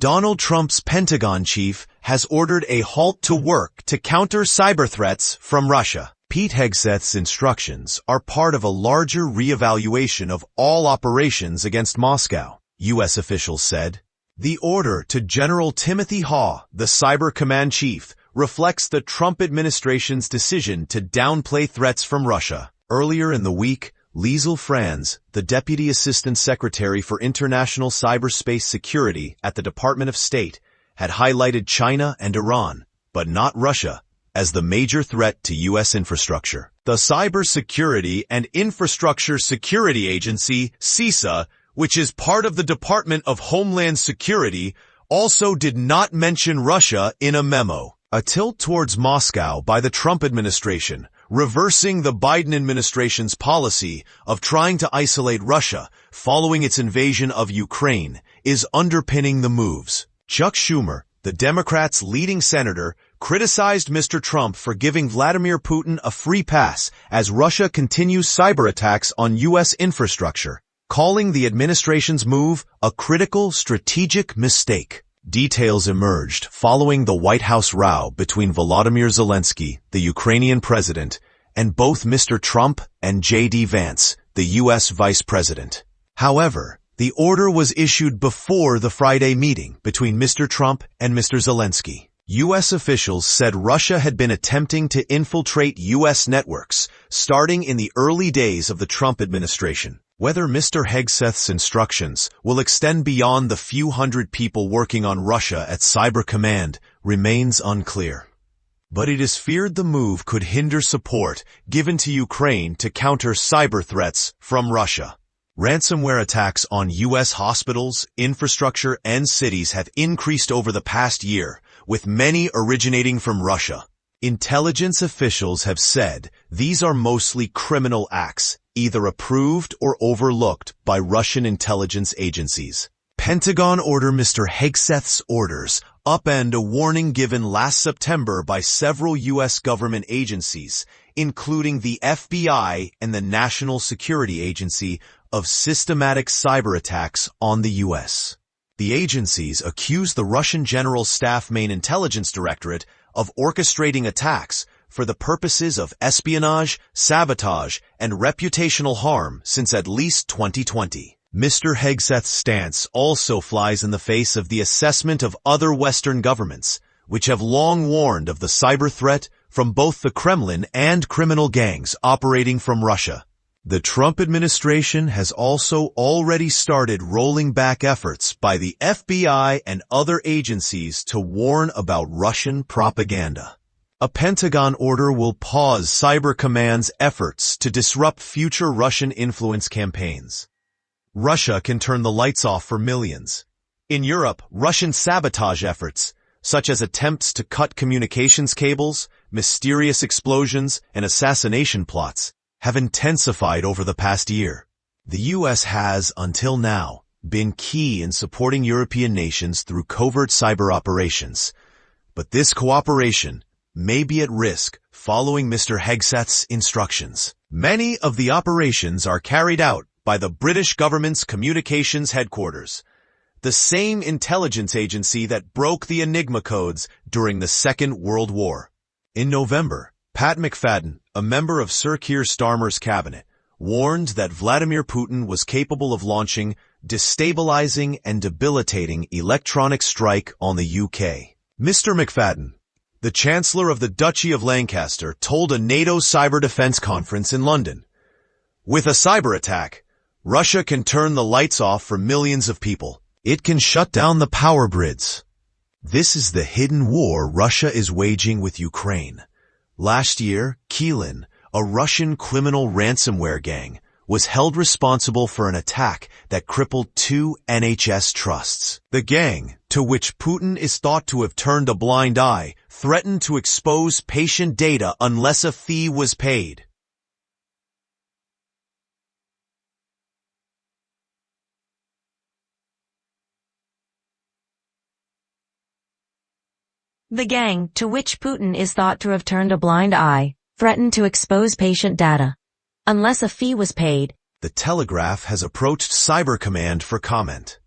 Donald Trump's Pentagon chief has ordered a halt to work to counter cyber threats from Russia. Pete Hegseth's instructions are part of a larger reevaluation of all operations against Moscow, U.S. officials said. The order to General Timothy Haugh, the Cyber Command Chief, reflects the Trump administration's decision to downplay threats from Russia. Earlier in the week, Liesyl Franz, the Deputy Assistant Secretary for International Cyberspace Security at the Department of State, had highlighted China and Iran, but not Russia, as the major threat to U.S. infrastructure. The Cybersecurity and Infrastructure Security Agency, Cisa, which is part of the Department of Homeland Security, also did not mention Russia in a memo. A tilt towards Moscow by the Trump administration, reversing the Biden administration's policy of trying to isolate Russia following its invasion of Ukraine, is underpinning the moves. Chuck Schumer, the Democrats' leading senator, criticized Mr. Trump for giving Vladimir Putin a free pass as Russia continues cyber attacks on U.S. infrastructure, calling the administration's move a critical strategic mistake. Details emerged following the White House row between Volodymyr Zelensky, the Ukrainian president, and both Mr. Trump and J.D. Vance, the U.S. vice president. However, the order was issued before the Friday meeting between Mr. Trump and Mr. Zelensky. U.S. officials said Russia had been attempting to infiltrate U.S. networks starting in the early days of the Trump administration. Whether Mr. Hegseth's instructions will extend beyond the few hundred people working on Russia at Cyber Command remains unclear. But it is feared the move could hinder support given to Ukraine to counter cyber threats from Russia. Ransomware attacks on U.S. hospitals, infrastructure, and cities have increased over the past year, with many originating from Russia. Intelligence officials have said these are mostly criminal acts, either approved or overlooked by Russian intelligence agencies. Pentagon order Mr. Hegseth's orders upend a warning given last September by several U.S. government agencies, including the FBI and the National Security Agency, of systematic cyber attacks on the U.S. The agencies accuse the Russian General Staff Main Intelligence Directorate of orchestrating attacks for the purposes of espionage, sabotage, and reputational harm since at least 2020. Mr. Hegseth's stance also flies in the face of the assessment of other Western governments, which have long warned of the cyber threat from both the Kremlin and criminal gangs operating from Russia. The Trump administration has also already started rolling back efforts by the FBI and other agencies to warn about Russian propaganda. A Pentagon order will pause Cyber Command's efforts to disrupt future Russian influence campaigns. Russia can turn the lights off for millions. In Europe, Russian sabotage efforts, such as attempts to cut communications cables, mysterious explosions, and assassination plots, have intensified over the past year. The U.S. has, until now, been key in supporting European nations through covert cyber operations. But this cooperation may be at risk following Mr. Hegseth's instructions. Many of the operations are carried out by the British government's communications headquarters, the same intelligence agency that broke the Enigma codes during the Second World War. In November, Pat McFadden, a member of Sir Keir Starmer's cabinet, warned that Vladimir Putin was capable of launching destabilizing and debilitating electronic strike on the UK. Mr. McFadden, the Chancellor of the Duchy of Lancaster, told a NATO cyber defense conference in London, "With a cyber attack, Russia can turn the lights off for millions of people. It can shut down the power grids. This is the hidden war Russia is waging with Ukraine." Last year, Keelan, a Russian criminal ransomware gang, was held responsible for an attack that crippled 2 NHS trusts. The gang, to which Putin is thought to have turned a blind eye, threatened to expose patient data unless a fee was paid. The gang, to which Putin is thought to have turned a blind eye, threatened to expose patient data unless a fee was paid. The Telegraph has approached Cyber Command for comment.